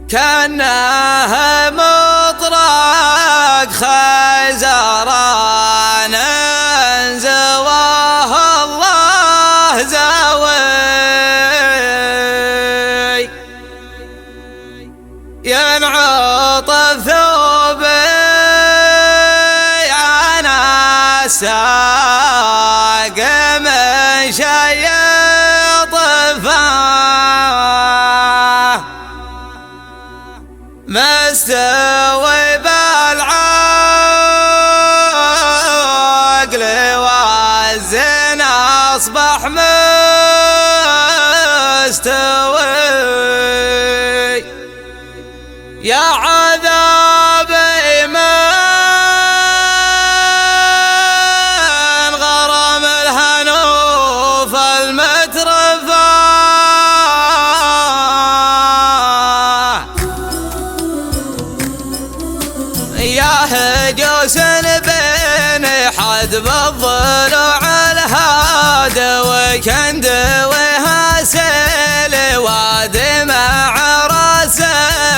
كأنه مطرق خيزران زواه الله زاوي ينعط ثوبي أنا ساق من شي طفاه مستوي بالعقل والزين أصبح مستوي يا عذابي من غرام الهنوف المترفاه يا هجوس بين حدب الضلوع الهادوي كندوي هاسل وادي مع راس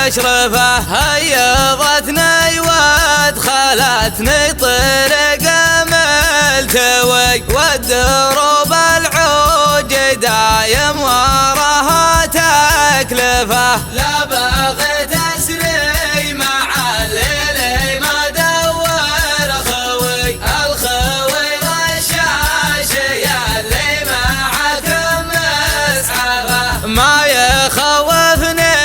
اشرفه هيضتني وادخلتني طريق ملتوي والدروب العوج دايم وراها تكلفه لا بغيت اسري مع الليل ما دور خوي الخوي غشاش يا اللي معكم مسعفه ما يخوفني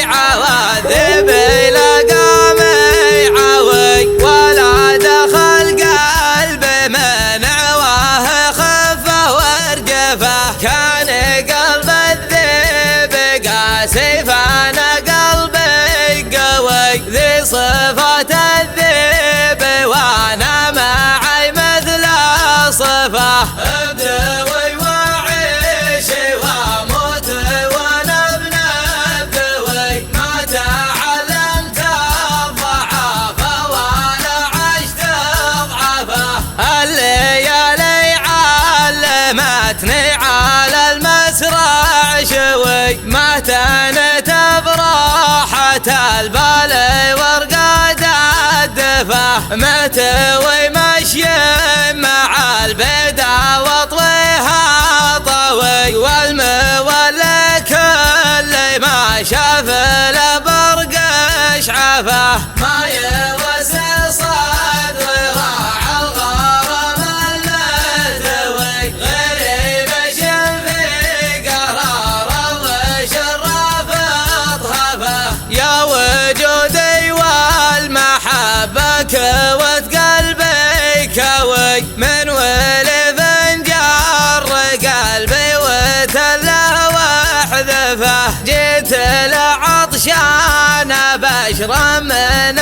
عواذبي لقامي عوي ولا دخل قلبي من عواه خفه وارجفه كان قلب الذئب قاسي فانا قلبي قوي ذي صفات الذئب وانا معي مثل صفه ابدوي وعيشي واموت وانا ابن ابدوي ما تعلمت الضعف ولا عشت اضعفه الليالي علمتني على المسرع شوي ما تنت براحة البال ورقاد الدفا متوي مشي مع البيدا وطويها طوي والمولى كل ما شاف البرق شعفه ما يوسع صدري راح الغرام الملتوي غريب شنفي قرار وشرف اطهفه يا وجودي والمحبه كوت قلبي كوي من ولف جر قلبي وتله واحذفه جيت لعطشان بشرى من